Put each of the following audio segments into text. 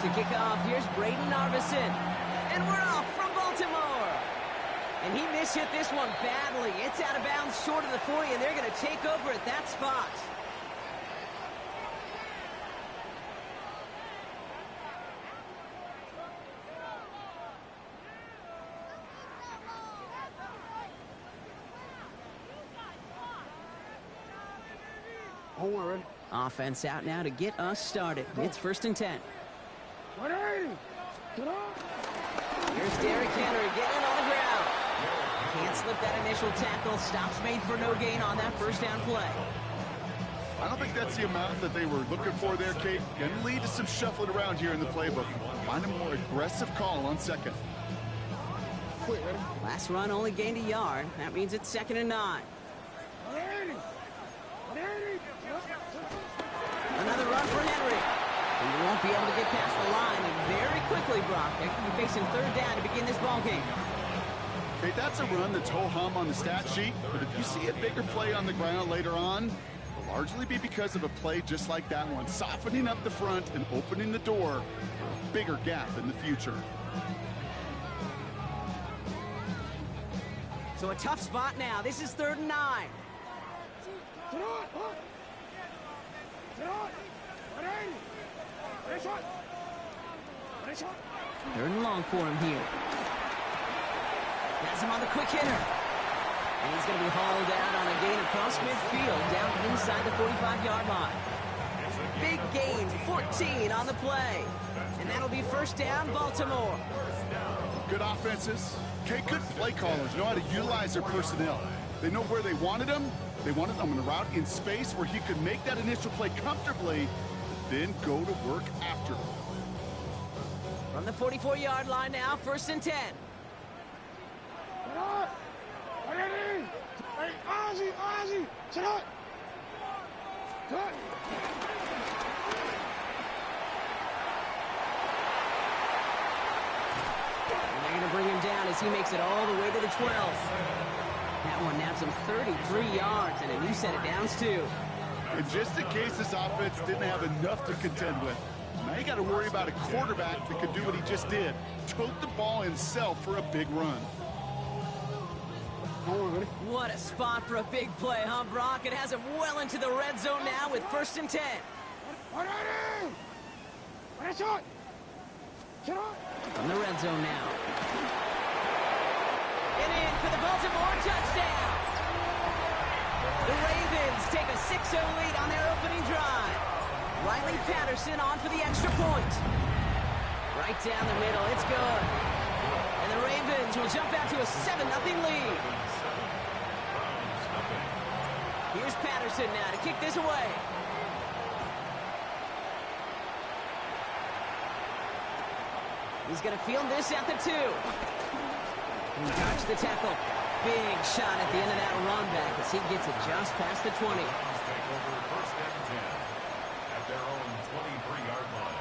To kick off, here's Braden Narvison. And we're off from Baltimore. And he mishit this one badly. It's out of bounds short of the 40, and they're going to take over at that spot. Offense out now to get us started. It's 1st and 10. Here's Derrick Henry getting on the ground. Can't slip that initial tackle. Stops made for no gain on that first down play. I don't think that's the amount that they were looking for there, Kate. Going to lead to some shuffling around here in the playbook. Find a more aggressive call on second. Last run only gained a yard. That means it's 2nd and 9. Another run for Henry. He won't be able to get past the line, and very quickly, Brock, they could be facing 3rd down to begin this ballgame. Okay, that's a run that's ho-hum on the stat sheet, but if you see a bigger play on the ground later on, it'll largely be because of a play just like that one, softening up the front and opening the door for a bigger gap in the future. So a tough spot now. This is 3rd and 9. 3rd and long for him here. Has him on the quick hitter. And he's going to be hauled out on a gain across midfield, down inside the 45-yard line. Big gain, 14 on the play. And that'll be 1st down, Baltimore. Good offenses. Okay, good play callers know how to utilize their personnel. They know where they wanted him. They wanted him on a route in space where he could make that initial play comfortably, then go to work after. From the 44-yard line now, 1st and 10. And they're going to bring him down as he makes it all the way to the 12. That one naps him 33 yards and a new set of downs, too. And just in case this offense didn't have enough to contend with, now you got to worry about a quarterback that could do what he just did. Tote the ball himself for a big run. What a spot for a big play, huh, Brock? It has him well into the red zone now with 1st and 10. From the red zone now. And in for the Baltimore touchdown. The Ravens take a 6-0 lead on their opening drive. Riley Patterson on for the extra point. Right down the middle, it's good. And the Ravens will jump out to a 7-0 lead. Here's Patterson now to kick this away. He's going to field this at the 2. He dodged the tackle. Big shot at the end of that run back as he gets it just past the 20. At their own 23-yard line.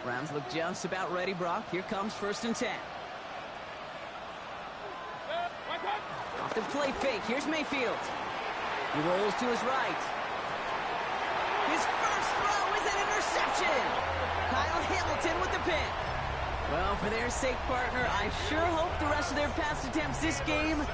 Browns look just about ready, Brock. Here comes 1st and 10. Off the play fake. Here's Mayfield. He rolls to his right. His first throw is an interception. Kyle Hamilton with the pick. Well, for their sake, partner, I sure hope the rest of their pass attempts this game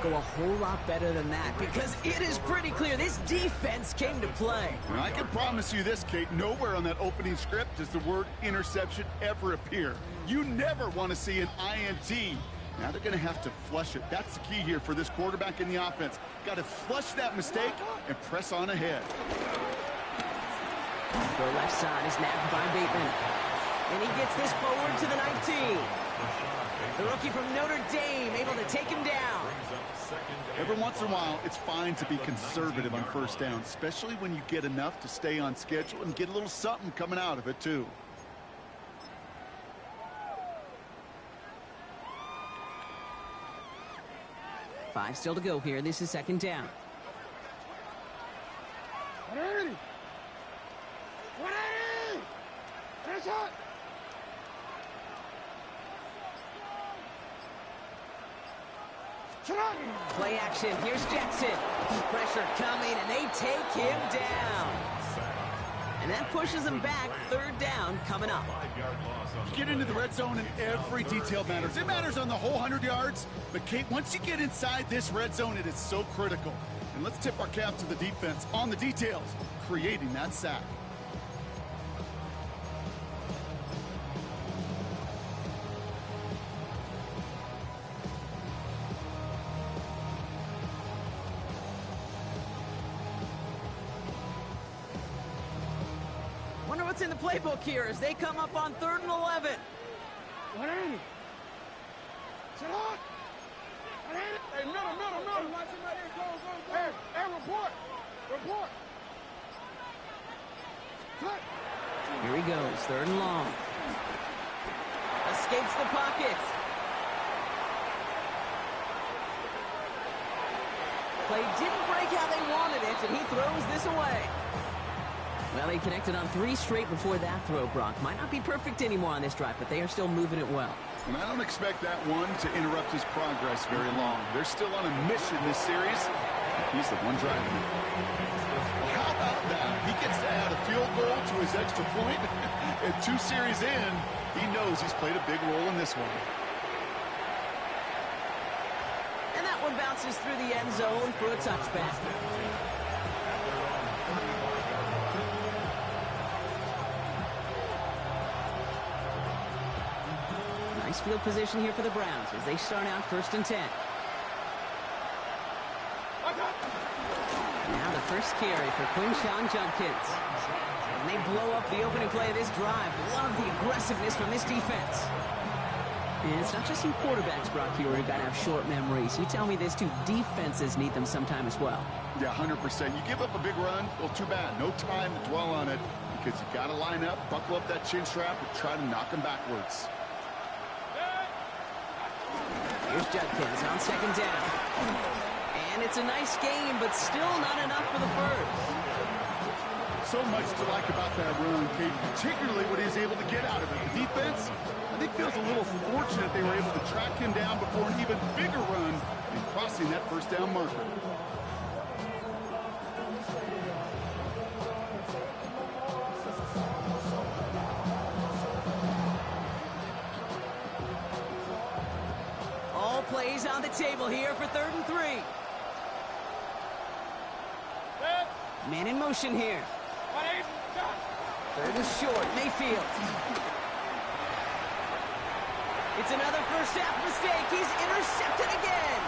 go a whole lot better than that, because it is pretty clear this defense came to play. And I can promise you this, Kate, nowhere on that opening script does the word interception ever appear. You never want to see an INT. Now they're going to have to flush it. That's the key here for this quarterback in the offense. Got to flush that mistake and press on ahead. The left side is nabbed by Bateman. And he gets this forward to the 19. The rookie from Notre Dame able to take him down. Every once in a while, it's fine to be conservative on 1st down, especially when you get enough to stay on schedule and get a little something coming out of it, too. Five still to go here. This is 2nd down. Play action. Here's Jackson. Pressure coming, and they take him down. And that pushes them back. Third down coming up. You get into the red zone, and every detail matters. It matters on the whole 100 yards. But, Kate, once you get inside this red zone, it is so critical. And let's tip our cap to the defense on the details, creating that sack. Wonder what's in the playbook here as they come up on 3rd and 11. Hey, middle. Watch him right here. Go. Hey, report. Here he goes, 3rd and long. Escapes the pocket. Play didn't break how they wanted it, and he throws this away. Well, they connected on 3 straight before that throw, Brock. Might not be perfect anymore on this drive, but they are still moving it well. And I don't expect that one to interrupt his progress very long. They're still on a mission this series. He's the one driving it. Well, how about that? He gets to add a field goal to his extra point. And 2 series in, he knows he's played a big role in this one. And that one bounces through the end zone for a touchback. Nice field position here for the Browns as they start out 1st and 10. Now the first carry for Quinshawn Judkins. And they blow up the opening play of this drive. Love the aggressiveness from this defense. And it's not just you quarterbacks, Brock, here where you've got to have short memories. You tell me this too, defenses need them sometime as well. Yeah, 100%. You give up a big run, well, too bad. No time to dwell on it because you got to line up, buckle up that chin strap, and try to knock them backwards. Here's Judkins on 2nd down. And it's a nice game, but still not enough for the first. So much to like about that run, Kate, particularly what he was able to get out of it. The defense, I think, feels a little fortunate they were able to track him down before an even bigger run and crossing that 1st down marker. All plays on the table here for 3rd and 3. Man in motion here. 3rd and short, Mayfield. It's another first half mistake. He's intercepted again.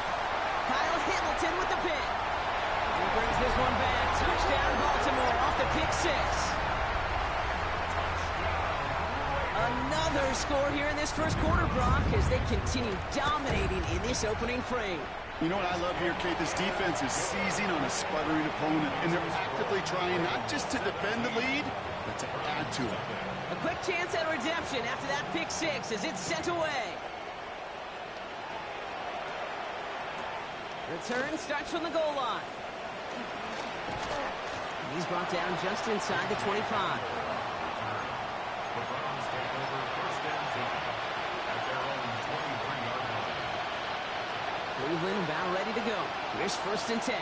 Kyle Hamilton with the pick. And he brings this one back. Touchdown Baltimore off the pick 6. Another score here in this first quarter, Brock, as they continue dominating in this opening frame. You know what I love here, Kate? This defense is seizing on a sputtering opponent, and they're actively trying not just to defend the lead, but to add to it. A quick chance at redemption after that pick 6 as it's sent away. Return starts from the goal line. And he's brought down just inside the 25. The Browns take over 1st and 10 at their own 23-yard line. Cleveland about ready to go. Here's 1st and 10.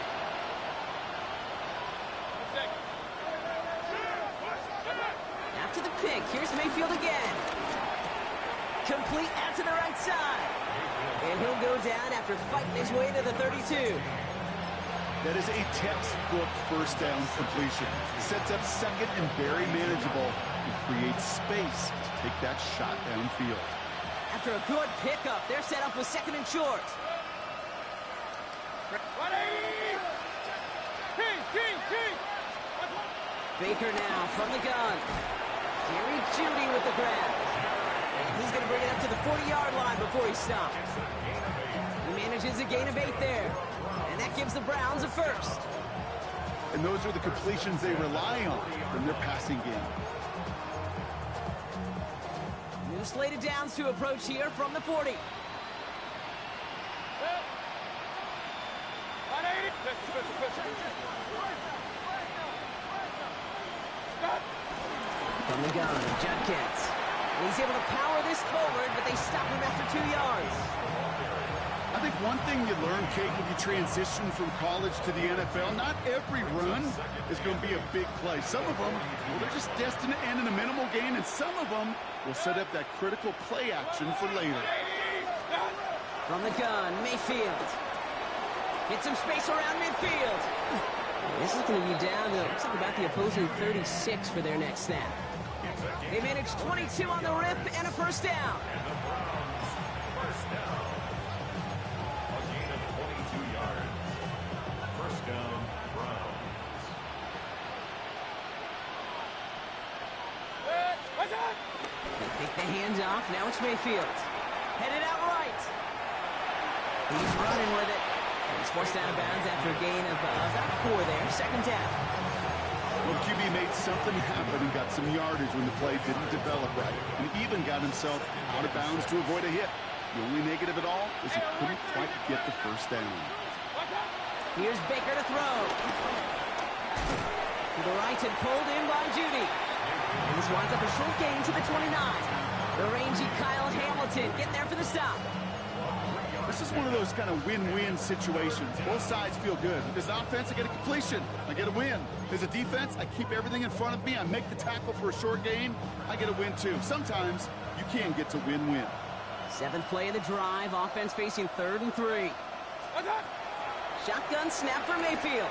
After the pick, here's Mayfield again. Complete out to the right side. And he'll go down after fighting his way to the 32. That is a textbook 1st down completion. Sets up 2nd and very manageable and creates space to take that shot downfield. After a good pickup, they're set up with 2nd and short. Baker now from the gun. Jerry Jeudy with the grab. And he's going to bring it up to the 40-yard line before he stops. He manages a gain of 8 there. And that gives the Browns a first. And those are the completions they rely on from their passing game. New slated downs to approach here from the 40. From the gun, Judkins. And he's able to power this forward, but they stop him after 2 yards. I think one thing you learn, Kate, when you transition from college to the NFL, not every run is going to be a big play. Some of them, well, they're just destined to end in a minimal gain, and some of them will set up that critical play action for later. From the gun, Mayfield. Get some space around midfield. This is going to be down to looks like about the opposing 36 for their next snap. They managed 22 on the rip and a first down. First down. A gain of 22 yards. First down, Browns. They take the hands off. Now it's Mayfield. Headed out right. He's running with it. And he's forced out of bounds after a gain of about 4 there. Second down. Well, the QB made something happen and got some yardage when the play didn't develop right. And even got himself out of bounds to avoid a hit. The only negative at all is he couldn't quite get the first down. Here's Baker to throw. To the right and pulled in by Judy. And this winds up a short gain to the 29. The rangy Kyle Hamilton getting there for the stop. This is one of those kind of win-win situations. Both sides feel good. As an offense, I get a completion. I get a win. As a defense, I keep everything in front of me. I make the tackle for a short gain. I get a win, too. Sometimes you can get to win-win. 7th play of the drive. Offense facing 3rd and 3. Shotgun snap for Mayfield.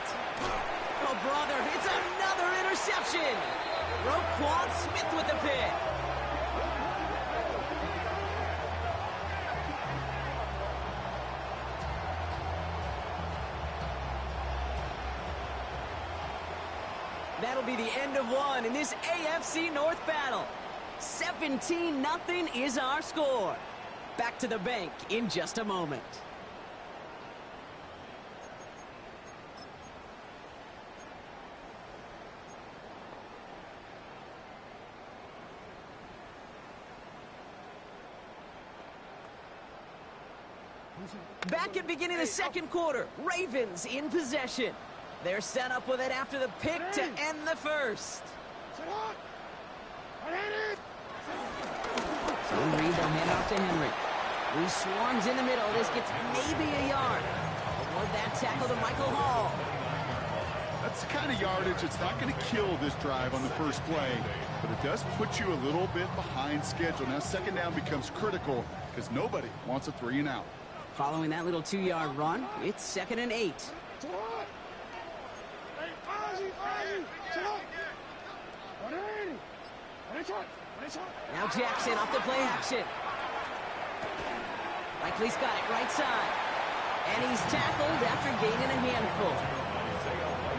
Oh, brother, it's another interception. Roquan Smith with the pick. That'll be the end of one in this AFC North battle. 17-0 is our score. Back to the bank in just a moment. Back at beginning of the second quarter, Ravens in possession. They're set up with it after the pick to end the first. So Reed, they'll hand off to Henry, who swarms in the middle. This gets maybe a yard. Avoid that tackle to Michael Hall. That's the kind of yardage that's not going to kill this drive on the first play, but it does put you a little bit behind schedule. Now second down becomes critical because nobody wants a 3 and out. Following that little 2-yard run, it's 2nd and 8. Now Jackson off the play action. Likely's got it right side. And he's tackled after gaining a handful.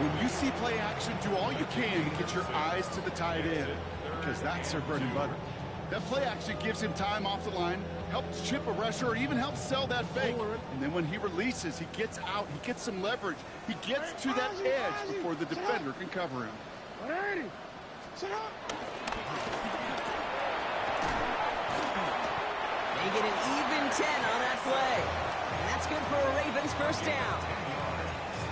When you see play action, do all you can to get your eyes to the tight end, because that's their bread and butter. That play action gives him time off the line, helps chip a rusher, or even helps sell that fake. And then when he releases, he gets out, he gets some leverage. He gets to that edge before the defender can cover him. They get an even 10 on that play. And that's good for a Ravens first down.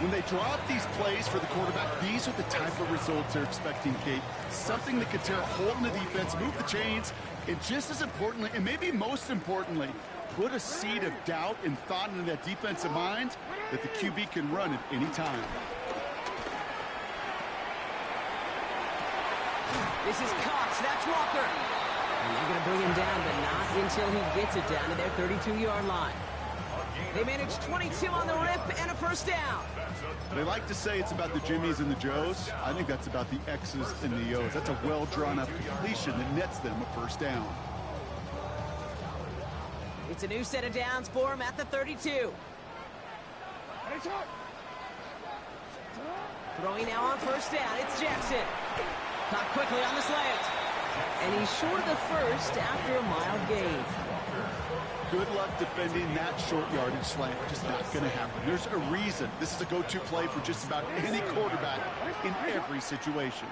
When they draw up these plays for the quarterback, these are the type of results they're expecting, Kate. Something that can tear a hole in the defense, move the chains, and just as importantly, and maybe most importantly, put a seed of doubt and thought into that defensive mind that the QB can run at any time. This is Cox. That's Walker. And they're going to bring him down, but not until he gets it down to their 32-yard line. They managed 22 on the rip and a first down. They like to say it's about the Jimmies and the Joes. I think that's about the X's and the O's. That's a well-drawn-up completion that nets them a first down. It's a new set of downs for him at the 32. Throwing now on first down. It's Jackson. Caught quickly on the slant. And he's short of the first after a mild gain. Good luck defending that short yardage slant. Just not going to happen. There's a reason. This is a go-to play for just about any quarterback in every situation.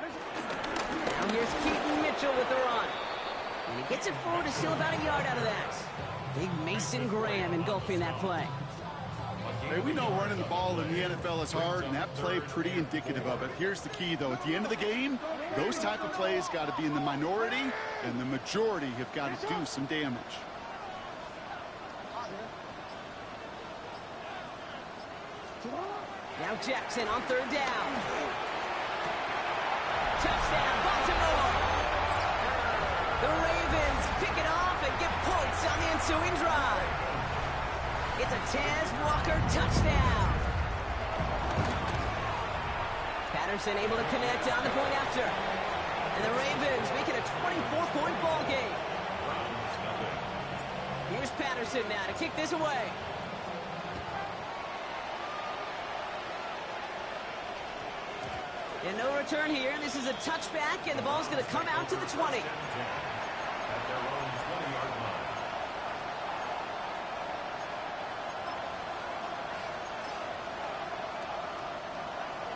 Now here's Keaton Mitchell with the run. And he gets it forward to steal about a yard out of that. Big Mason Graham engulfing that play. Hey, we know running the ball in the NFL is hard, and that play pretty indicative of it. Here's the key, though. At the end of the game, those type of plays got to be in the minority, and the majority have got to do some damage. Now Jackson on third down. Touchdown, Baltimore! The Ravens pick it off and get points on the ensuing drive. It's a Taz Walker touchdown. Patterson able to connect on the point after. And the Ravens make it a 24-point ball game. Here's Patterson now to kick this away. And no return here. This is a touchback, and the ball's going to come out to the 20.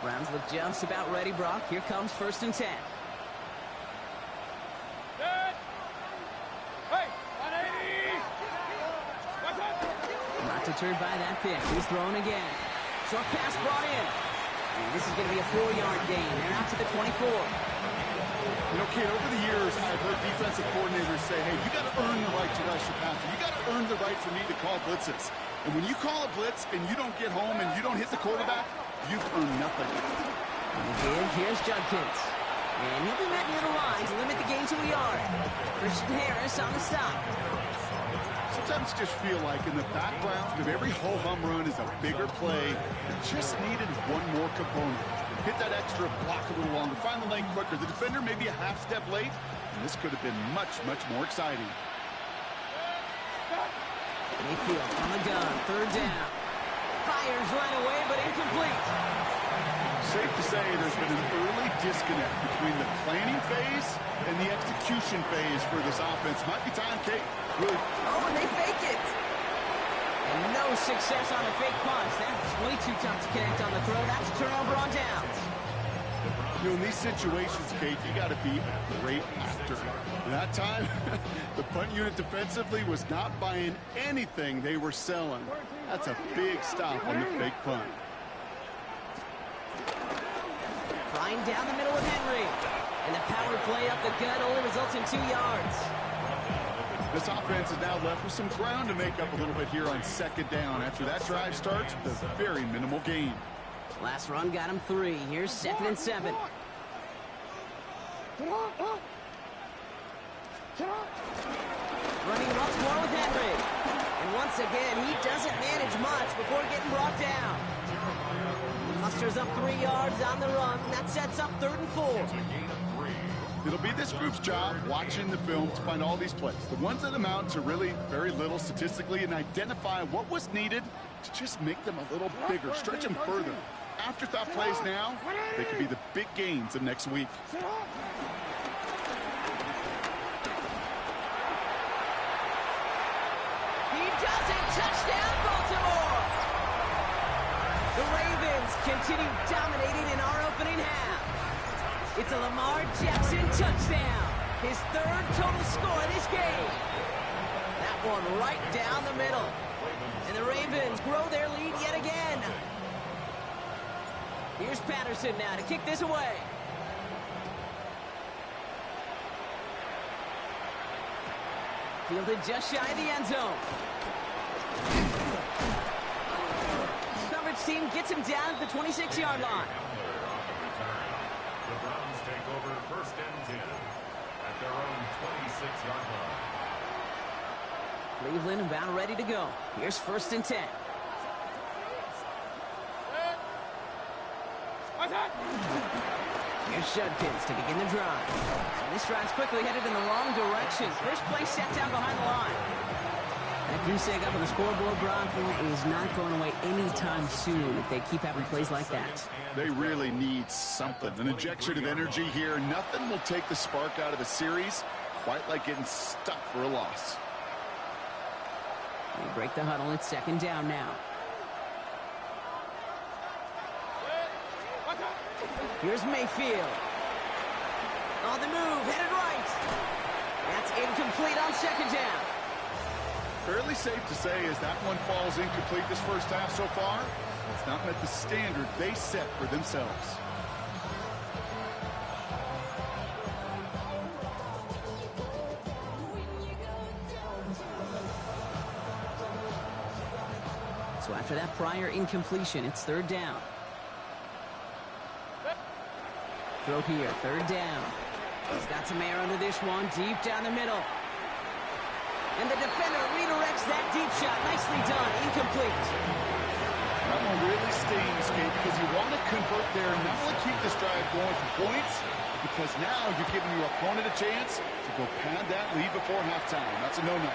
Browns look just about ready, Brock. Here comes 1st and 10. Not deterred by that pick. He's throwing again. Short pass brought in. And this is going to be a 4-yard gain. They're out to the 24. You know, Kate, over the years, I've heard defensive coordinators say, hey, you got to earn the right to rush your passer. You got to earn the right for me to call blitzes. And when you call a blitz and you don't get home and you don't hit the quarterback, you've earned nothing. Here's Judkins. And he'll be met near the line to limit the gain to a yard. Christian Harris on the stop. Sometimes just feel like in the background of every ho-hum run is a bigger play that just needed one more component. Hit that extra block a little longer, find the lane quicker. The defender may be a half step late, and this could have been much, much more exciting. Mayfield from the gun, third down. Fires right away, but incomplete. Safe to say there's been an early disconnect between the planning phase and the execution phase for this offense. Might be time, Kate. Really. Oh, and they fake it. And no success on the fake punch. That's way too tough to connect on the throw. That's a turnover on downs. You know, in these situations, Kate, you got to be a great actor. That time, the punt unit defensively was not buying anything they were selling. That's a big stop on the fake punt. Flying down the middle of Henry. And the power play up the gut only results in 2 yards. This offense is now left with some ground to make up a little bit here on 2nd down. After that drive starts with a very minimal gain. Last run got him 3. Here's 2nd and 7. Running once more with Henry. And once again, he doesn't manage much before getting brought down. Musters up 3 yards on the run. That sets up 3rd and 4. It'll be this group's job watching the film to find all these plays. The ones that amount to really very little statistically and identify what was needed to just make them a little bigger, stretch them further. Afterthought plays now, they could be the big gains of next week. He does it! Touchdown, Baltimore! The Ravens continue dominating in our opening half. It's a Lamar Jackson touchdown. His 3rd total score in this game. That one right down the middle. And the Ravens grow their lead yet again. Here's Patterson now to kick this away. Fielded just shy of the end zone. Coverage team gets him down at the 26-yard line. The Browns take over 1st and 10 at their own 26-yard line. Cleveland about ready to go. Here's 1st and 10. Here's Judkins to begin the drive. And this drive's quickly headed in the wrong direction. First play set down behind the line. That goose egg up on the scoreboard, Brock, is not going away anytime soon if they keep having plays like that. They really need something. An injection of energy here. Nothing will take the spark out of the series quite like getting stuck for a loss. They break the huddle. It's 2nd down now. Here's Mayfield. On the move, headed right. That's incomplete on 2nd down. Fairly safe to say as that one falls incomplete this first half so far, it's not met the standard they set for themselves. So after that prior incompletion, it's third down. Throw here, third down. He's got some air under this one, deep down the middle. And the defender redirects that deep shot. Nicely done, incomplete. That one really stings, Kate, because you want to convert there and not only keep this drive going for points, because now you're giving your opponent a chance to go pad that lead before halftime. That's a no-no.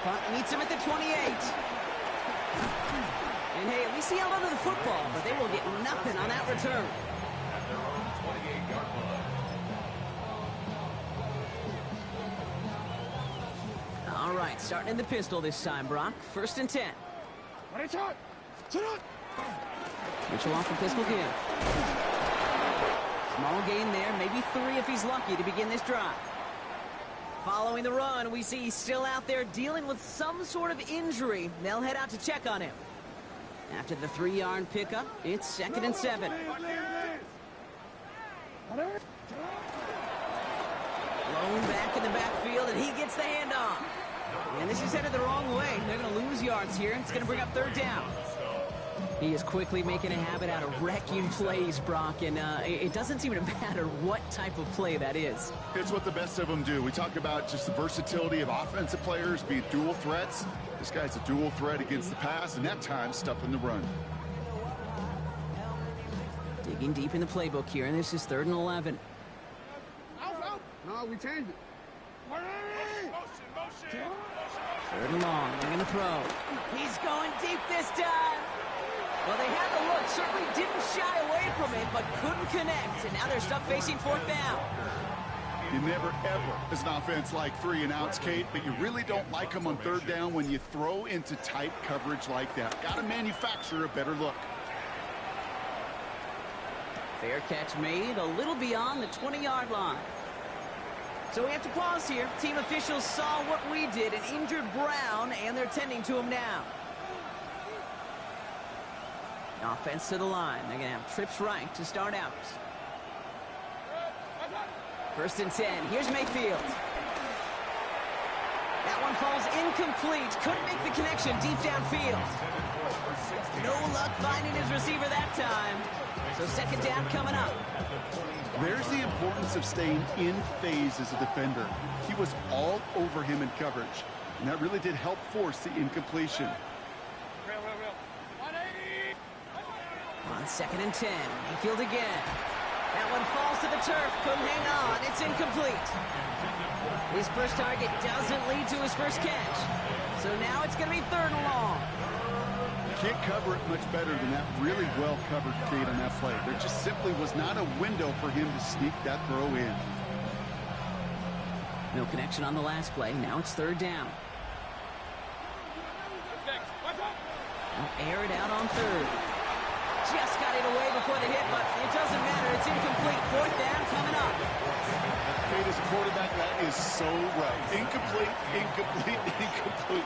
Punt meets him at the 28. And hey, at least he held onto the football, but they will get nothing on that return. At their own 28-yard line. All right, starting in the pistol this time, Brock. First and 10. Mitchell off the pistol give. Small gain there, maybe 3 if he's lucky to begin this drive. Following the run, we see he's still out there dealing with some sort of injury. They'll head out to check on him. After the 3-yard pickup, it's second and 7. Blown back in the backfield, and he gets the handoff. And this is headed the wrong way. They're going to lose yards here, and it's going to bring up third down. He is quickly making a habit out of wrecking plays, Brock, and it doesn't seem to matter what type of play that is. It's what the best of them do. We talk about just the versatility of offensive players being dual threats. This guy's a dual threat against the pass, and at times stuffing the run. Digging deep in the playbook here, and this is third and 11. No, we changed it. Third and long. They're going to throw. He's going deep this time. Well, they had the look. Certainly didn't shy away from it, but couldn't connect. And now they're stuck facing fourth down. You never, ever, as an offense, like 3 and outs, Kate, but you really don't like them on third down when you throw into tight coverage like that. Got to manufacture a better look. Fair catch made a little beyond the 20-yard line. So we have to pause here. Team officials saw what we did, an injured Brown, and they're tending to him now. Offense to the line. They're going to have trips right to start out. First and 10. Here's Mayfield. That one falls incomplete. Couldn't make the connection deep downfield. No luck finding his receiver that time. So second down coming up. There's the importance of staying in phase as a defender. He was all over him in coverage, and that really did help force the incompletion. On second and 10, Mayfield again. That one falls to the turf, couldn't hang on, it's incomplete. His first target doesn't lead to his first catch. So now it's going to be third and long. Can't cover it much better than that really well-covered Kate on that play. There just simply was not a window for him to sneak that throw in. No connection on the last play, now it's third down. Now air it out on third. Just got it away before the hit, but it doesn't matter. It's incomplete. Fourth down coming up. Kate, as a quarterback, that is so right. Incomplete, incomplete, incomplete.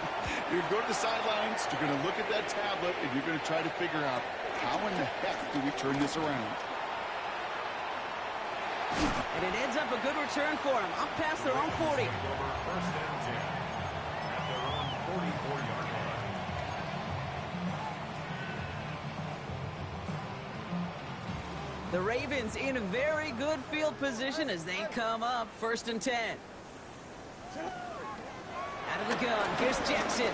You're going to go to the sidelines, you're going to look at that tablet, and you're going to try to figure out how in the heck do we turn this around. And it ends up a good return for them, up past their own 40. First and 10 at their own 44-yard line. The Ravens in a very good field position as they come up first and 10. Out of the gun, here's Jackson.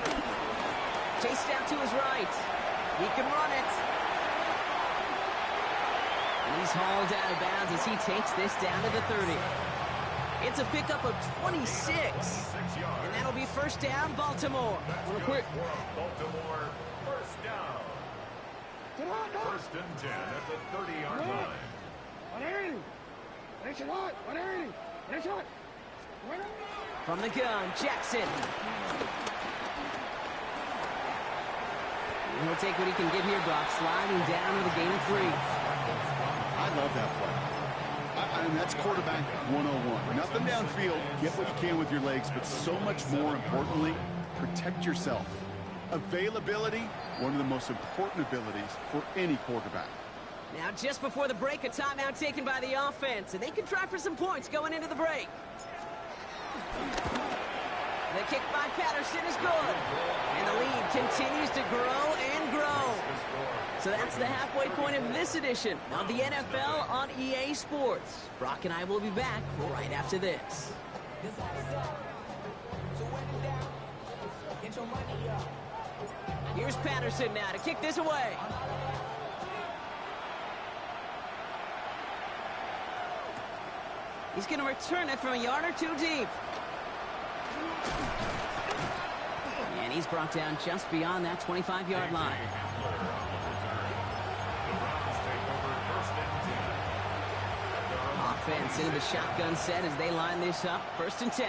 Chased out to his right. He can run it. And he's hauled out of bounds as he takes this down to the 30. It's a pickup of 26. And that'll be first down, Baltimore. Quick. Baltimore, first down. First and 10 at the 30-yard line. From the gun, Jackson. And he'll take what he can get here, Brock, sliding down with a gain of 3. I love that play. I mean, that's quarterback 101. Nothing downfield, get what you can with your legs, but so much more importantly, protect yourself. Availability, one of the most important abilities for any quarterback. Now, just before the break, a timeout taken by the offense, and they can try for some points going into the break. The kick by Patterson is good. And the lead continues to grow So that's the halfway point of this edition of the NFL on EA Sports. Brock and I will be back right after this. Here's Patterson now to kick this away. He's going to return it from a yard or two deep. And he's brought down just beyond that 25-yard line. Offense into the shotgun set as they line this up. 1st and 10.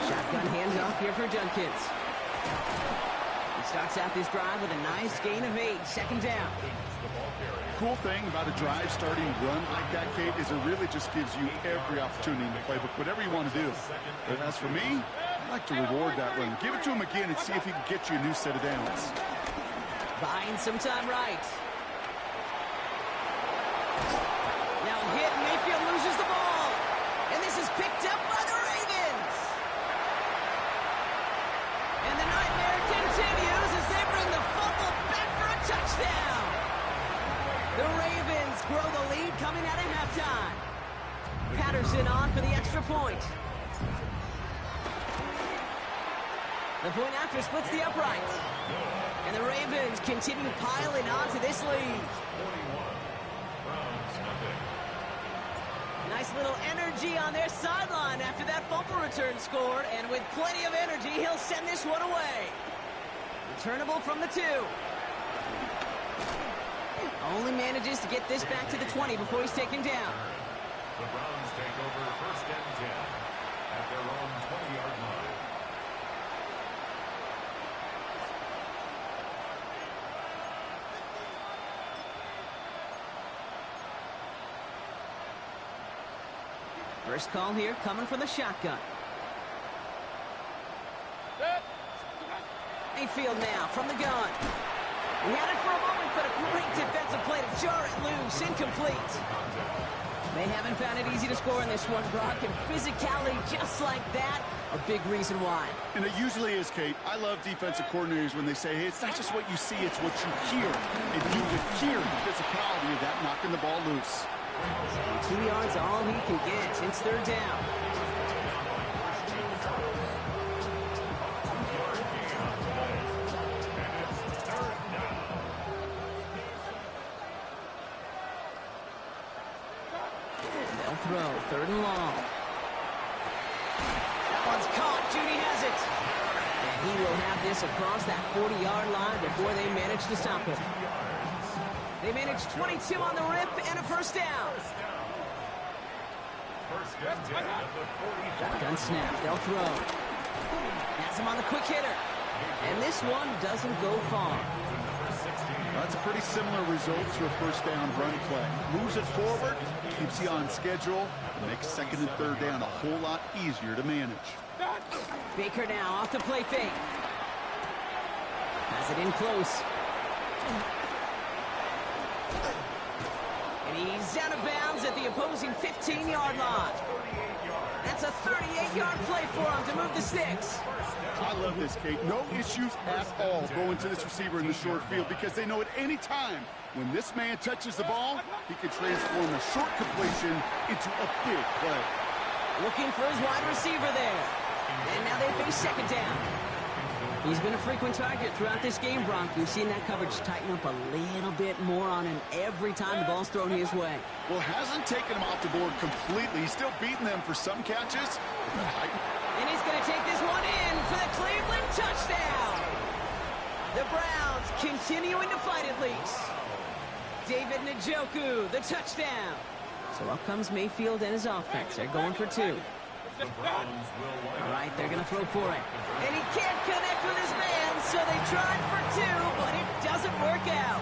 Shotgun handoff here for Junkins. He starts out this drive with a nice gain of 8. 2nd down. Cool thing about a drive starting run like that, Kate, is it really just gives you every opportunity in the playbook, whatever you want to do. But as for me, I like to reward that run. Give it to him again and see if he can get you a new set of downs. Buying some time right. Now hit, Mayfield loses the ball. And this is picked up by the Ravens. And the nightmare continues as they bring the fumble back for a touchdown. The Ravens grow the lead coming out of halftime. Patterson on for the extra point. The point after splits the uprights. And the Ravens continue piling on to this lead. Nice little energy on their sideline after that fumble return scored. And with plenty of energy, he'll send this one away. Returnable from the 2. Only manages to get this back to the 20 before he's taken down. The Browns take over 1st and 10 at their own 20-yard line. First call here coming from the shotgun. Mayfield now from the gun. He had it for a moment, but a great defensive play to jar it loose. Incomplete. They haven't found it easy to score in this one, Brock, and physicality just like that, a big reason why. And it usually is, Kate. I love defensive coordinators when they say, hey, it's not just what you see, it's what you hear. And you can hear the physicality of that knocking the ball loose. 2 yards, all he can get. It's 3rd down. They'll throw 3rd and long. That one's caught. Judy has it. And he will have this across that 40-yard line before they manage to stop him. They managed 22 on the rip and a 1st down. Shotgun snap. They'll throw. Has him on the quick hitter. And this one doesn't go far. That's a pretty similar result to a 1st down run play. Moves it forward, keeps you on schedule, and makes 2nd and 3rd down a whole lot easier to manage. Baker now off the play fake. Has it in close. And he's out of bounds at the opposing 15-yard line. That's a 38-yard play for him to move the sticks. I love this, Kate. No issues at all going to this receiver in the short field because they know at any time when this man touches the ball, he can transform a short completion into a big play. Looking for his wide receiver there. And now they face 2nd down. He's been a frequent target throughout this game, Brock. We've seen that coverage tighten up a little bit more on him every time the ball's thrown his way. Well, hasn't taken him off the board completely. He's still beating them for some catches. And he's going to take this one in for the Cleveland touchdown. The Browns continuing to fight at least. David Njoku, the touchdown. So up comes Mayfield and his offense. They're going for 2. All right, they're going to throw for it. And he can't connect with his man, so they tried for 2, but it doesn't work out.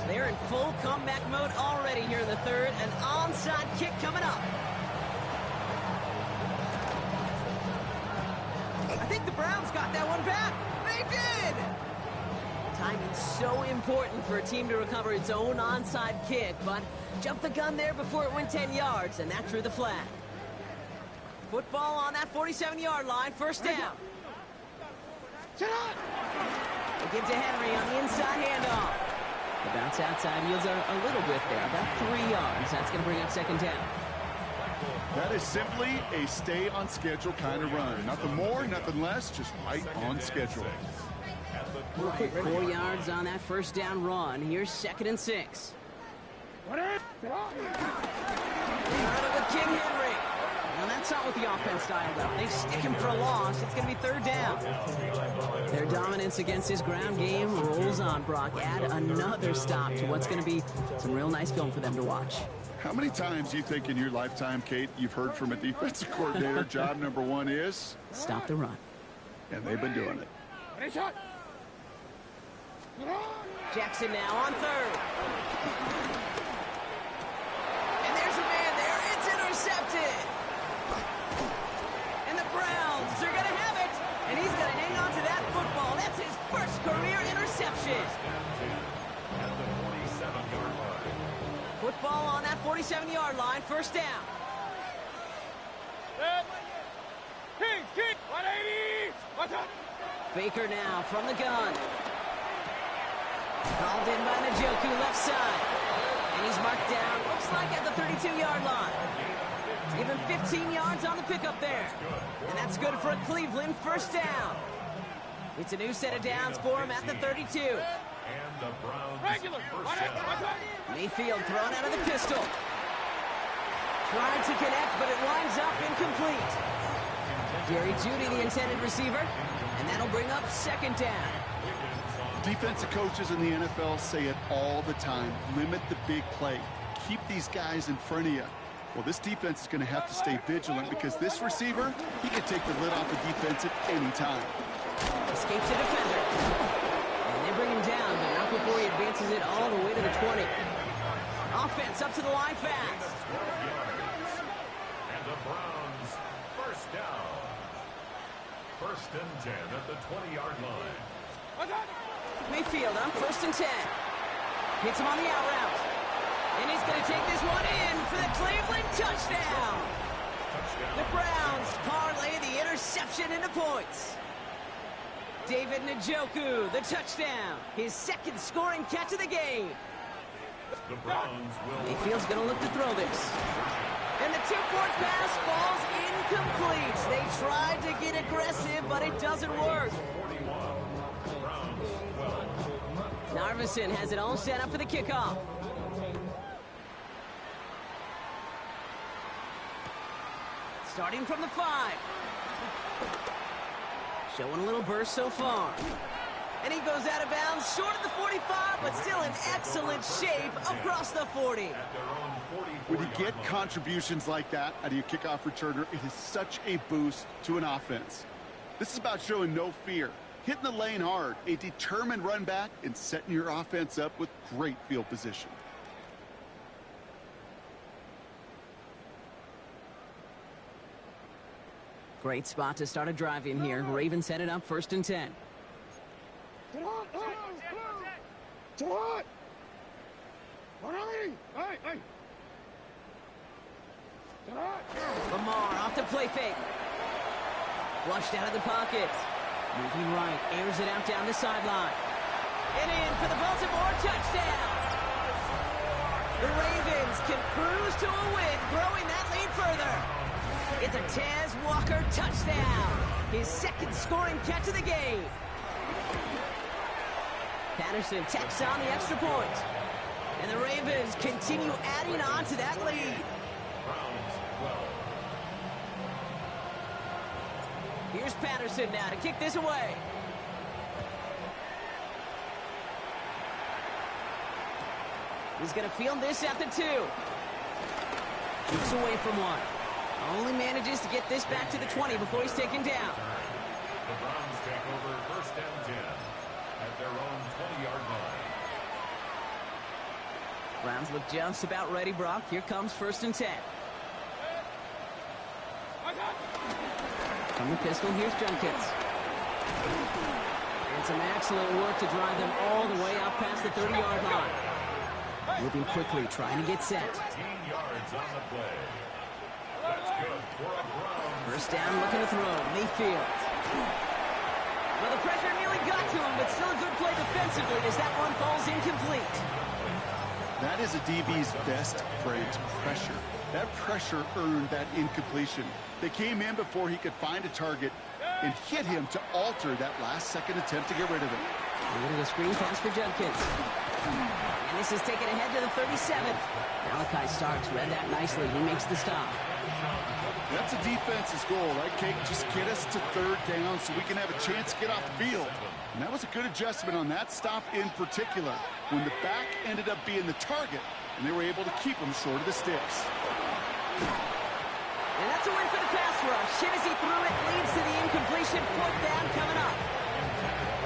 They're in full comeback mode already here in the 3rd. An onside kick coming up. I think the Browns got that one back. They did! Timing's so important for a team to recover its own onside kick, but jumped the gun there before it went 10 yards, and that drew the flag. Football on that 47-yard line, first down. They give to Henry on the inside handoff. The bounce outside yields a little bit there, about 3 yards. That's going to bring up second down. That is simply a stay-on-schedule kind of run. Nothing more, nothing less, just right on schedule. Real quick, 4 yards on that first down run. Here's 2nd and 6. They run it with King Henry. Now that's not what the offense dialed up. They stick him for a loss. It's going to be 3rd down. Their dominance against his ground game rolls on, Brock. Add another stop to what's going to be some real nice film for them to watch. How many times do you think in your lifetime, Kate, you've heard from a defensive coordinator, job number 1 is? Stop the run. And they've been doing it. Jackson now on 3rd. And there's a man there. It's intercepted. And the Browns are going to have it. And he's going to hang on to that football. That's his first career interception. Football on that 47-yard line, first down. King, 180. What's up? Baker now from the gun. Called in by Njoku, left side. And he's marked down, looks like at the 32-yard line. Give him 15 yards on the pickup there. And that's good for a Cleveland first down. It's a new set of downs for him at the 32. And the Browns Regular. first down. Mayfield thrown out of the pistol. Tried to connect, but it winds up incomplete. Jerry Jeudy, the intended receiver, and that'll bring up second down. Defensive coaches in the NFL say it all the time. Limit the big play. Keep these guys in front of you. Well, this defense is going to have to stay vigilant because this receiver, he can take the lid off the defense at any time. Escapes the defender. And they bring him down, but not before he advances it all the way to the 20. Offense up to the line fast. And the Browns first down. 1st and 10 at the 20-yard line. Mayfield on 1st and 10. Hits him on the out route. And he's going to take this one in for the Cleveland touchdown. The Browns parlay the interception into points. David Njoku, the touchdown. His 2nd scoring catch of the game. The Browns will... Mayfield's going to look to throw this. And the 2-point pass falls incomplete. They tried to get aggressive, but it doesn't work. 41. Browns 12. Narvison has it all set up for the kickoff. Starting from the 5. Showing a little burst so far. And he goes out of bounds, short of the 45, but still in excellent shape across the 40. When you get contributions like that out of your kickoff returner, it is such a boost to an offense. This is about showing no fear, hitting the lane hard, a determined run back, and setting your offense up with great field position. Great spot to start a drive in here. Ravens set it up 1st and 10. Lamar off the play fake. Flushed out of the pocket. Moving right, airs it out down the sideline. And in for the Baltimore touchdown. The Ravens can cruise to a win, growing that lead further. It's a Tez Walker touchdown. His 2nd scoring catch of the game. Patterson tacks on the extra point. And the Ravens continue adding on to that lead. Here's Patterson now to kick this away. He's going to field this at the 2. Keeps away from one. Only manages to get this back to the 20 before he's taken down. The Browns take over 1st and 10 at their own 20-yard line. Browns look just about ready, Brock. Here comes 1st and 10. From the pistol, here's Junkins. And some excellent work to drive them all the way up past the 30-yard line. Moving quickly, trying to get set. 15 yards on the play. That's good for a Browns First down, looking to throw. Mayfield. Well, the pressure nearly got to him, but still a good play defensively as that one falls incomplete. That is a DB's best friend, pressure. That pressure earned that incompletion. They came in before he could find a target and hit him to alter that last-second attempt to get rid of him. A little of a screen pass for Judkins. And this is taken ahead to the 37. Malachi Starks read that nicely. He makes the stop. That's a defense's goal, right, Kate? Just get us to third down so we can have a chance to get off the field. And that was a good adjustment on that stop in particular, when the back ended up being the target, and they were able to keep him short of the sticks. And that's a win for the pass rush. Hit as he threw it, leads to the incompletion. Fourth down coming up.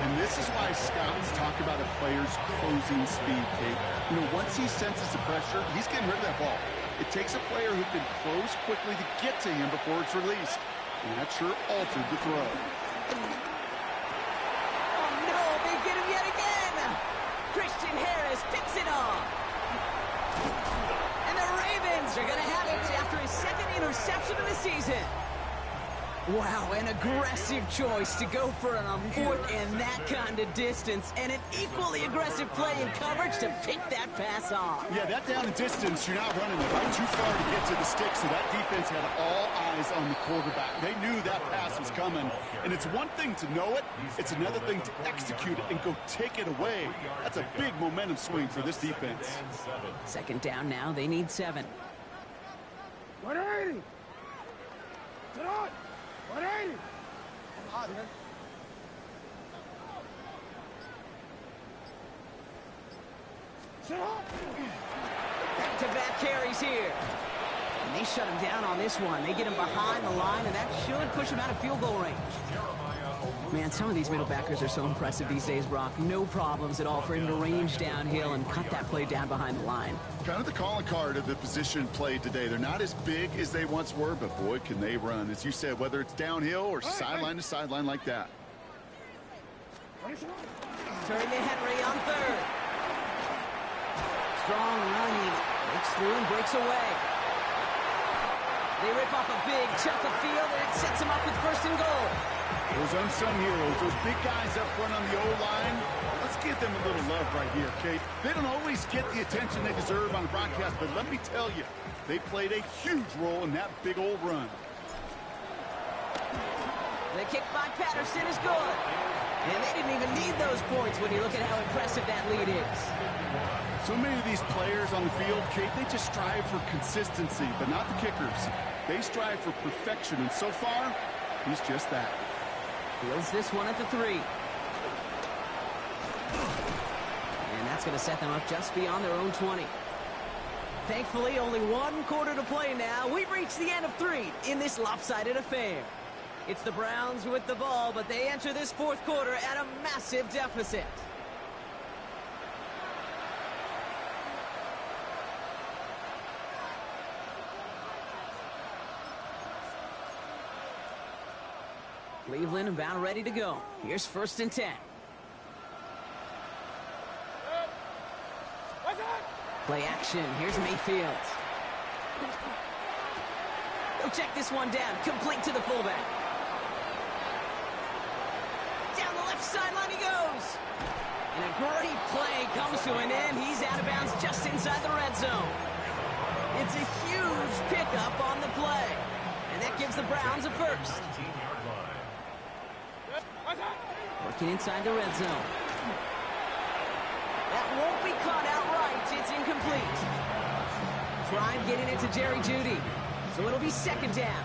And this is why scouts talk about a player's closing speed, Kate. You know, once he senses the pressure, he's getting rid of that ball. It takes a player who can close quickly to get to him before it's released. And that sure altered the throw. Oh, no, they get him yet again. Christian Harris picks it off. And the Ravens are going to have it after his second interception of the season. Wow, an aggressive choice to go for it on fourth and that kind of distance, and an equally aggressive play in coverage to pick that pass off. Yeah, that down and distance, you're not running it right too far to get to the stick, so that defense had all eyes on the quarterback. They knew that pass was coming, and it's one thing to know it, it's another thing to execute it and go take it away. That's a big momentum swing for this defense. Second down now, they need 7. 180. Sit on. 180. Sit on. Back-to-back carries here. And they shut him down on this one. They get him behind the line, and that should push him out of field goal range. Man, some of these middle backers are so impressive these days, Brock. No problems at all for him to range downhill and cut that play down behind the line. Kind of the calling card of the position played today. They're not as big as they once were, but boy, can they run. As you said, whether it's downhill or sideline to sideline like that. Turn to Henry on third. Strong running. Breaks through and breaks away. They rip off a big chunk of field, and it sets them up with first and goal. Those unsung heroes, those big guys up front on the O-line, let's give them a little love right here, Kate. They don't always get the attention they deserve on the broadcast, but let me tell you, they played a huge role in that big old run. The kick by Patterson is good. And they didn't even need those points when you look at how impressive that lead is. So many of these players on the field, Kate, they just strive for consistency, but not the kickers. They strive for perfection, and so far, he's just that. Fields this one at the 3. And that's going to set them up just beyond their own 20. Thankfully, only 1 quarter to play now. We've reached the end of 3 in this lopsided affair. It's the Browns with the ball, but they enter this fourth quarter at a massive deficit. Cleveland about ready to go. Here's first and 10. Play action. Here's Mayfield. He'll check this one down. Complete to the fullback. Down the left sideline he goes. And a great play comes to an end. He's out of bounds just inside the red zone. It's a huge pickup on the play. And that gives the Browns a first. Working inside the red zone. That won't be caught outright. It's incomplete. Tried getting it to Jerry Jeudy. So it'll be second down.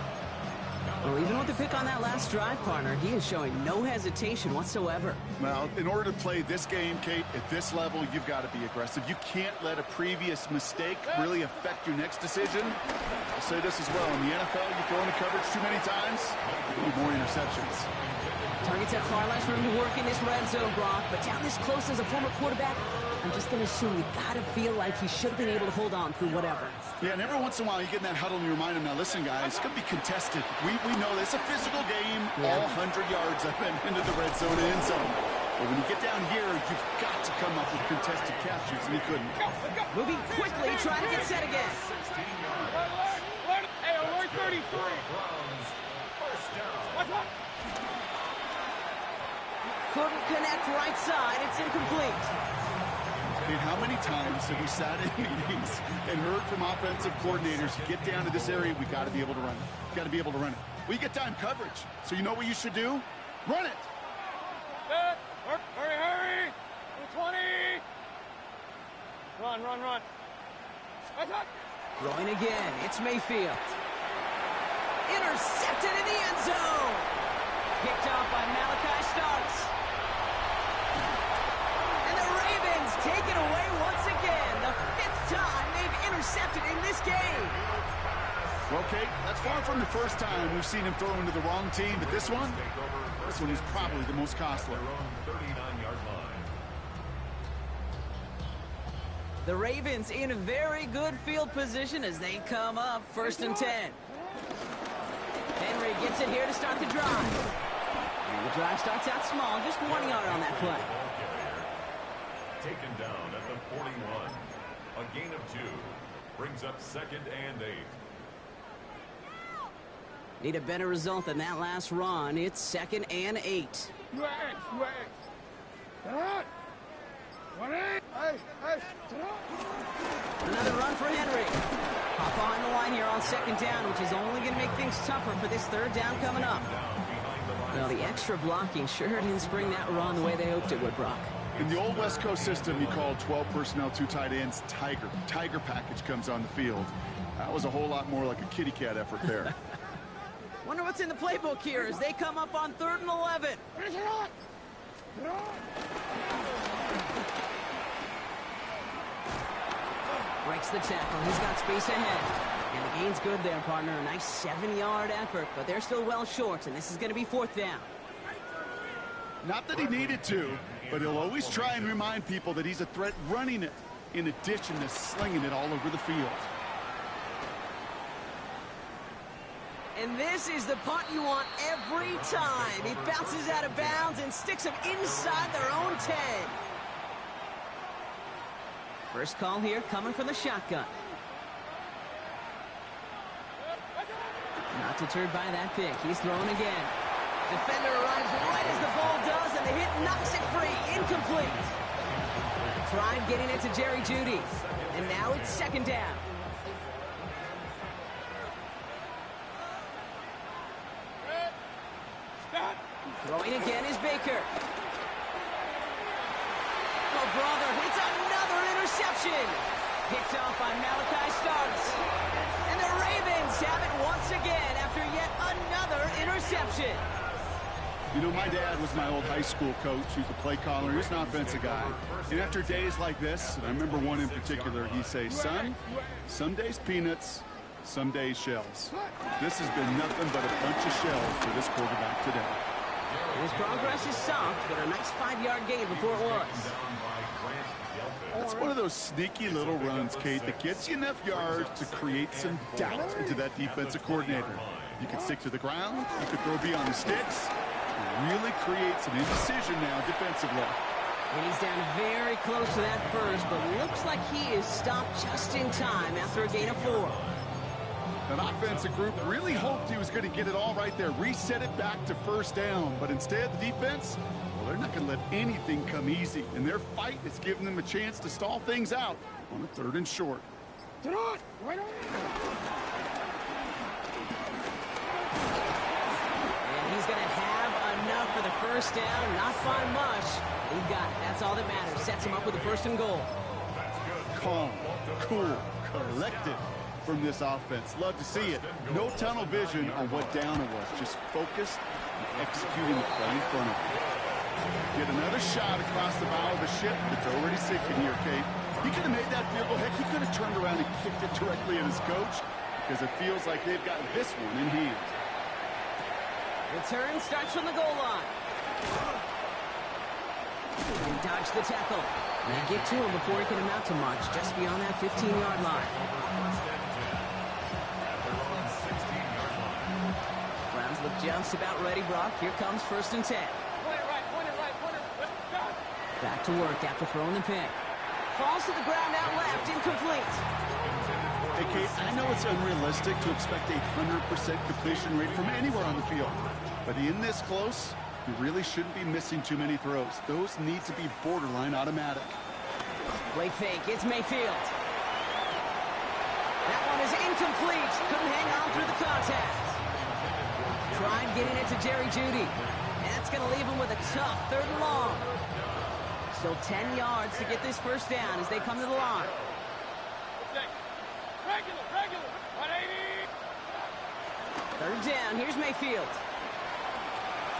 Well, even with the pick on that last drive, partner, he is showing no hesitation whatsoever. Well, in order to play this game, Kate, at this level, you've got to be aggressive. You can't let a previous mistake really affect your next decision. I'll say this as well. In the NFL, you throw into coverage too many times, you need more interceptions. Targets have far less room to work in this red zone, Brock, but down this close as a former quarterback, I'm just going to assume you got to feel like he should have been able to hold on through whatever. Yeah, and every once in a while you get in that huddle and you remind him, now listen, guys, it's going to be contested. We know this is a physical game, all 100 yards up and into the red zone and end zone. But when you get down here, you've got to come up with contested captures, and he couldn't. Moving quickly, trying to get set again. Hey, alert 33. down. Couldn't connect right side. It's incomplete. I mean, how many times have we sat in meetings and heard from offensive coordinators, you get down to this area, we got to be able to run it. Got to be able to run it. We get time coverage. So you know what you should do? Run it. Hurry, hurry. 20. Run. Throwing again. It's Mayfield. Intercepted in the end zone. Picked off by Malachi Starks. And the Ravens take it away once again. The 5th time they've intercepted in this game. Well, Kate, that's far from the first time we've seen him throw into the wrong team, but this one is probably the most costly. Their own 39-yard line. The Ravens in a very good field position as they come up 1st and 10. Henry gets it here to start the drive. And the drive starts out small, just 1 yard on that play. Taken down at the 41. A gain of 2. Brings up 2nd and 8. Need a better result than that last run. It's 2nd and 8. Another run for Henry. Hop behind the line here on 2nd down, which is only going to make things tougher for this 3rd down coming up. Well, the extra blocking sure didn't spring that run the way they hoped it would, Brock. In the old West Coast system, you called 12 personnel, 2 tight ends, Tiger. Tiger package comes on the field. That was a whole lot more like a kitty cat effort there. Wonder what's in the playbook here as they come up on 3rd and 11. Breaks the tackle. He's got space ahead. And the gain's good there, partner. A nice 7-yard effort, but they're still well short, and this is going to be 4th down. Not that he needed to, but he'll always try and remind people that he's a threat running it, in addition to slinging it all over the field. And this is the punt you want every time. It bounces out of bounds and sticks them inside their own 10. First call here coming from the shotgun. Not deterred by that pick. He's throwing again. Defender arrives right as the ball does, and the hit knocks it free. Incomplete. Tried getting it to Jerry Jeudy. And now it's 2nd down. Throwing again is Baker. Oh, brother, it's another interception. Picked off by Malachi Starks. And the Ravens have it once again after yet another interception. You know, my dad was my old high school coach. He was a play caller. He was an offensive guy. And after days like this, and I remember one in particular, he'd say, son, some days peanuts, some days shells. This has been nothing but a bunch of shells for this quarterback today. His progress is soft, but a nice 5-yard gain before it was. That's one of those sneaky little runs, Kate, that gets you enough yards to create some doubt into that defensive coordinator. You can stick to the ground, you could throw beyond the sticks, and really create some indecision now defensively. And he's down very close to that first, but looks like he is stopped just in time after a gain of 4. That offensive group really hoped he was going to get it all right there, reset it back to 1st down. But instead, the defense, well, they're not going to let anything come easy. And their fight is giving them a chance to stall things out on a 3rd and short. And he's going to have enough for the 1st down. Not find much. He got it. That's all that matters. Sets him up with a 1st and goal. Calm, cool, collected from this offense. Love to see it. No tunnel vision on what down it was. Just focused and executing the play in front of him. Get another shot across the bow of the ship that's already sinking here, Kate. He could have made that field goal. Heck, he could have turned around and kicked it directly at his coach because it feels like they've got this one in hand. Return starts from the goal line. He dodged the tackle. They get to him before he can amount to much, just beyond that 15-yard line. Browns look just about ready, Brock. Here comes 1st and 10. Back to work after throwing the pick. Falls to the ground out left, incomplete. Hey, Kate, I know it's unrealistic to expect a 100% completion rate from anywhere on the field. But in this close, you really shouldn't be missing too many throws. Those need to be borderline automatic. Play fake. It's Mayfield. That one is incomplete. Couldn't hang on through the contact. Tried getting it to Jerry Jeudy. That's going to leave him with a tough 3rd and long. Still 10 yards to get this first down as they come to the line. Regular. 180. 3rd down. Here's Mayfield.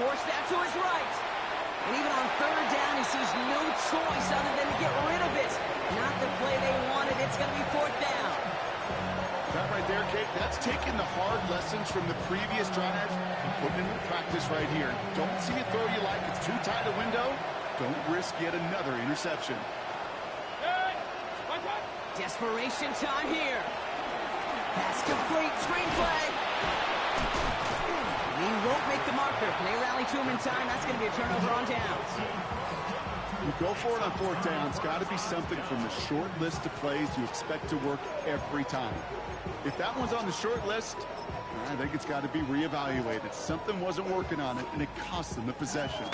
Forced that to his right. And even on 3rd down, he sees no choice other than to get rid of it. Not the play they wanted. It's going to be 4th down. That right there, Kate, that's taking the hard lessons from the previous drive and putting them into practice right here. Don't see a throw you like. It's too tight a window. Don't risk yet another interception. Desperation time here. Pass complete. Screenplay. He won't make the marker. They rally to him in time. That's going to be a turnover on downs. You go for it on 4th down. It's got to be something from the short list of plays you expect to work every time. If that one's on the short list, I think it's got to be reevaluated. Something wasn't working on it, and it cost them the possession.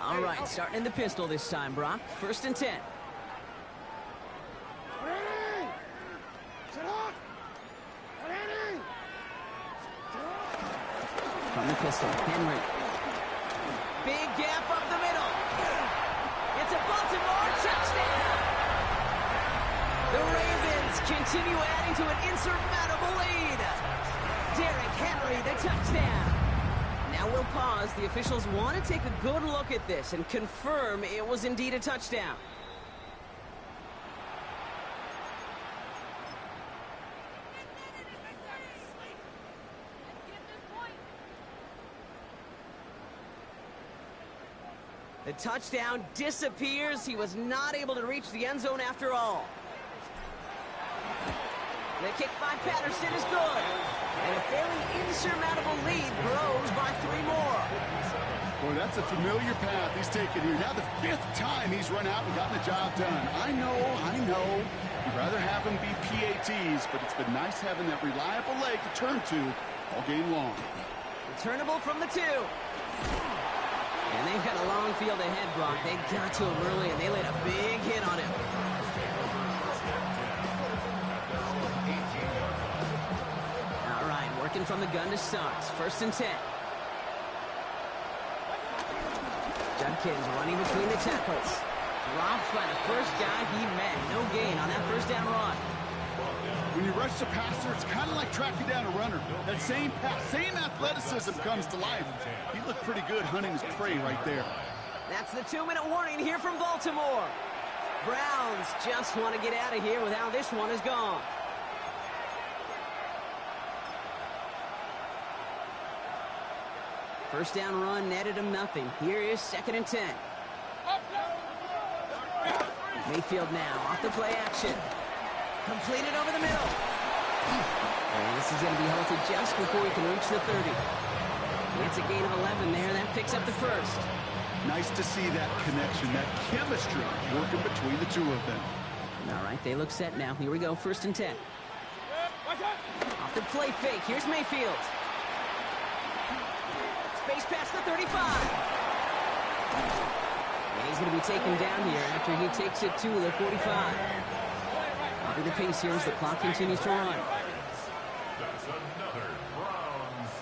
All right, starting in the pistol this time, Brock. 1st and 10. From the pistol, Henry. Big gap up the middle. It's a Baltimore touchdown. The Ravens continue adding to an insurmountable lead. Derrick Henry, the touchdown. Now we'll pause. The officials want to take a good look at this and confirm it was indeed a touchdown. The touchdown disappears. He was not able to reach the end zone after all. The kick by Patterson is good. And a fairly insurmountable lead grows by 3 more. Boy, that's a familiar path he's taken here. Now the 5th time he's run out and gotten the job done. I know. You'd rather have him be PATs, but it's been nice having that reliable leg to turn to all game long. Returnable from the 2. And they've got a long field ahead, Brock. They got to him early, and they laid a big hit on him. All right, working from the gun to start. 1st and 10. Judkins running between the tackles. Dropped by the first guy he met. No gain on that 1st down run. When you rush the passer, it's kind of like tracking down a runner. That same pass, same athleticism comes to life. He looked pretty good hunting his prey right there. That's the 2-minute warning here from Baltimore. Browns just want to get out of here with how this one is gone. First down run netted him nothing. Here is 2nd and 10. Mayfield now off the play action. Completed over the middle. And this is going to be halted just before he can reach the 30. It's a gain of 11 there. That picks up the 1st. Nice to see that connection, that chemistry working between the two of them. All right, they look set now. Here we go, 1st and 10. Off the play fake. Here's Mayfield. Space past the 35. And he's going to be taken down here after he takes it to the 45. Copy the pace here as the clock continues to run. That's another Browns.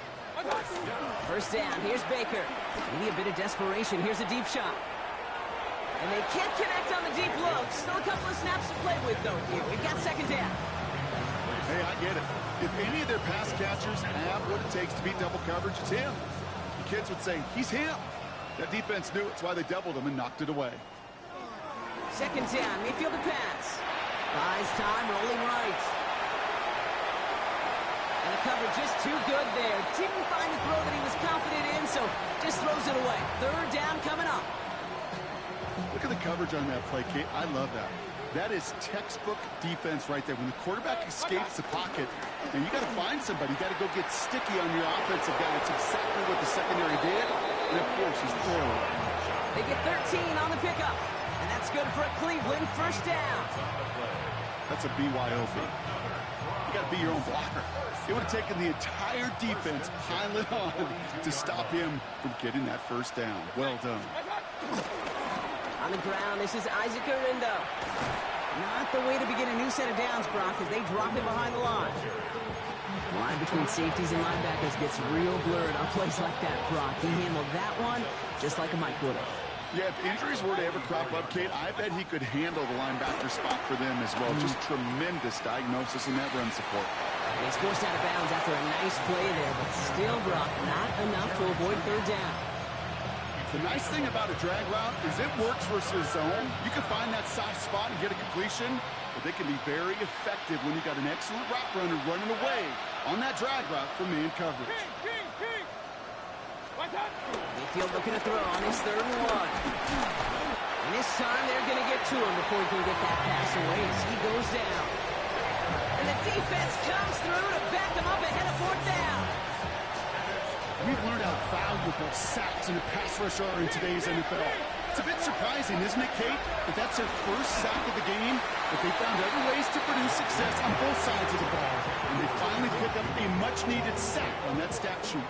1st down. Here's Baker. Maybe a bit of desperation. Here's a deep shot. And they can't connect on the deep look. Still a couple of snaps to play with, though, here. We've got 2nd down. Hey, I get it. If any of their pass catchers have what it takes to beat double coverage, it's him. The kids would say, he's him. That defense knew it. It's why they doubled him and knocked it away. 2nd down. Mayfield to pass. Buys time, rolling right. And the coverage just too good there. Didn't find the throw that he was confident in, so just throws it away. 3rd down coming up. Look at the coverage on that play, Kate. I love that. That is textbook defense right there. When the quarterback escapes the pocket, and you got to find somebody. You got to go get sticky on your offensive guy. That's exactly what the secondary did. And, of course, he's throwing. They get 13 on the pickup. And that's good for a Cleveland 1st down. That's a BYOB. you got to be your own blocker. It would have taken the entire defense piling on to stop him from getting that first down. Well done. On the ground, this is Isaac Arindo. Not the way to begin a new set of downs, Brock, as they drop it behind the line. The line between safeties and linebackers gets real blurred on plays like that, Brock. He handled that one just like a Mike would have. Yeah, if injuries were to ever crop up, Kate, I bet he could handle the linebacker spot for them as well. Just tremendous diagnosis in that run support. And he's forced out of bounds after a nice play there, but still, Brock, not enough to avoid third down. The nice thing about a drag route is it works versus zone. You can find that soft spot and get a completion, but they can be very effective when you got an excellent route runner running away on that drag route from man coverage. Mayfield looking to throw on his 3rd and 1. And this time they're going to get to him before he can get that pass away as he goes down. And the defense comes through to back him up ahead of 4th down. We've learned how valuable sacks in a pass rush are in today's NFL. It's a bit surprising, isn't it, Kate, that that's their first sack of the game, but they found other ways to produce success on both sides of the ball. And they finally pick up a much-needed sack on that stat sheet.